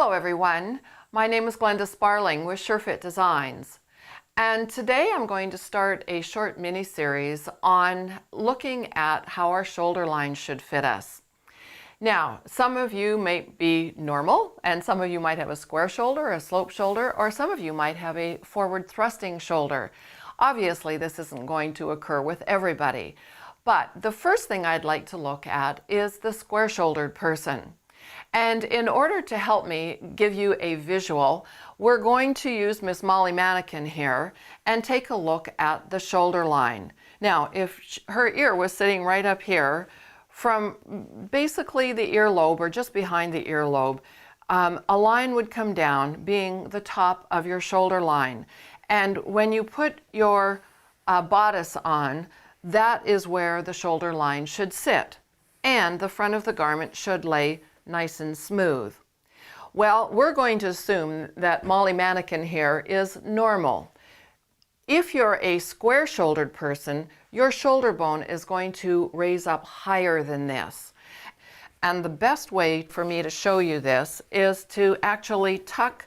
Hello everyone, my name is Glenda Sparling with SureFit Designs, and today I'm going to start a short mini-series on looking at how our shoulder line should fit us. Now, some of you may be normal, and some of you might have a square shoulder, a slope shoulder, or some of you might have a forward thrusting shoulder. Obviously, this isn't going to occur with everybody, but the first thing I'd like to look at is the square-shouldered person. And in order to help me give you a visual, we're going to use Miss Molly Mannequin here and take a look at the shoulder line. Now, if her ear was sitting right up here, from basically the earlobe or just behind the earlobe, a line would come down, being the top of your shoulder line. And when you put your bodice on, that is where the shoulder line should sit. And the front of the garment should lay nice and smooth. Well, we're going to assume that Molly Mannequin here is normal. If you're a square-shouldered person, your shoulder bone is going to raise up higher than this. And the best way for me to show you this is to actually tuck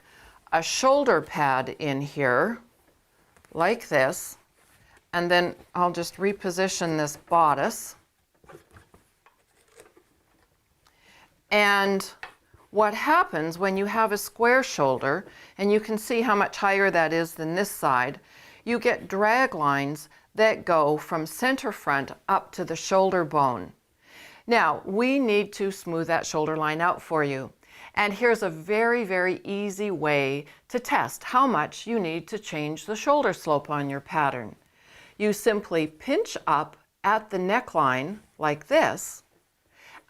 a shoulder pad in here, like this, and then I'll just reposition this bodice. And what happens when you have a square shoulder, and you can see how much higher that is than this side, you get drag lines that go from center front up to the shoulder bone. Now, we need to smooth that shoulder line out for you. And here's a very, very easy way to test how much you need to change the shoulder slope on your pattern. You simply pinch up at the neckline like this,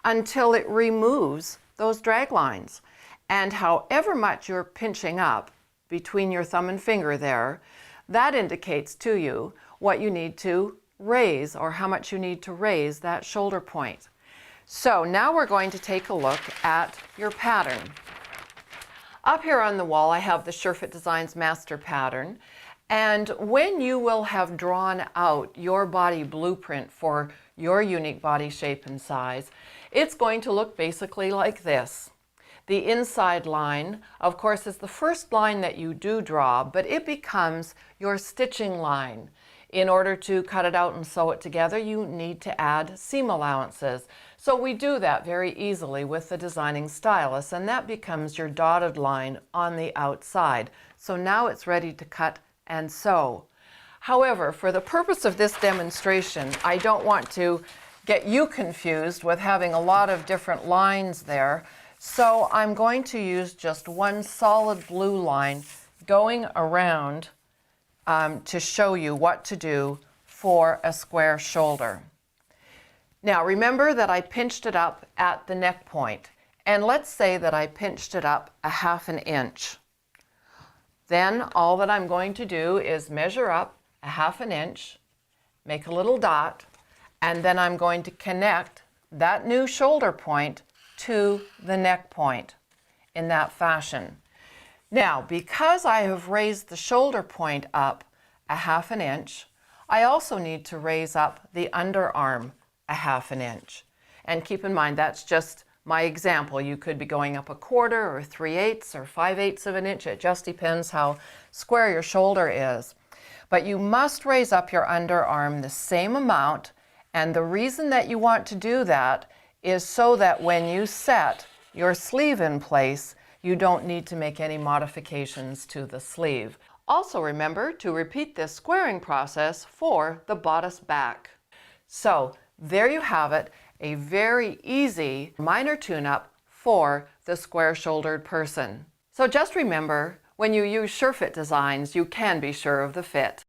until it removes those drag lines. And however much you're pinching up between your thumb and finger there, that indicates to you what you need to raise or how much you need to raise that shoulder point. So now we're going to take a look at your pattern. Up here on the wall I have the SureFit Designs master pattern, and when you will have drawn out your body blueprint for your unique body shape and size, it's going to look basically like this. The inside line, of course, is the first line that you do draw, but it becomes your stitching line. In order to cut it out and sew it together, you need to add seam allowances. So we do that very easily with the designing stylus, and that becomes your dotted line on the outside. So now it's ready to cut and sew. However, for the purpose of this demonstration, I don't want to get you confused with having a lot of different lines there. So I'm going to use just one solid blue line going around to show you what to do for a square shoulder. Now remember that I pinched it up at the neck point, and let's say that I pinched it up a ½ inch. Then all that I'm going to do is measure up a ½ inch, make a little dot, and then I'm going to connect that new shoulder point to the neck point in that fashion. Now, because I have raised the shoulder point up a ½ inch, I also need to raise up the underarm a ½ inch. And keep in mind, that's just my example. You could be going up 1/4 or 3/8 or 5/8 of an inch. It just depends how square your shoulder is. But you must raise up your underarm the same amount, and the reason that you want to do that is so that when you set your sleeve in place, you don't need to make any modifications to the sleeve. Also remember to repeat this squaring process for the bodice back. So there you have it, a very easy minor tune-up for the square-shouldered person. So just remember, when you use SureFit Designs, you can be sure of the fit.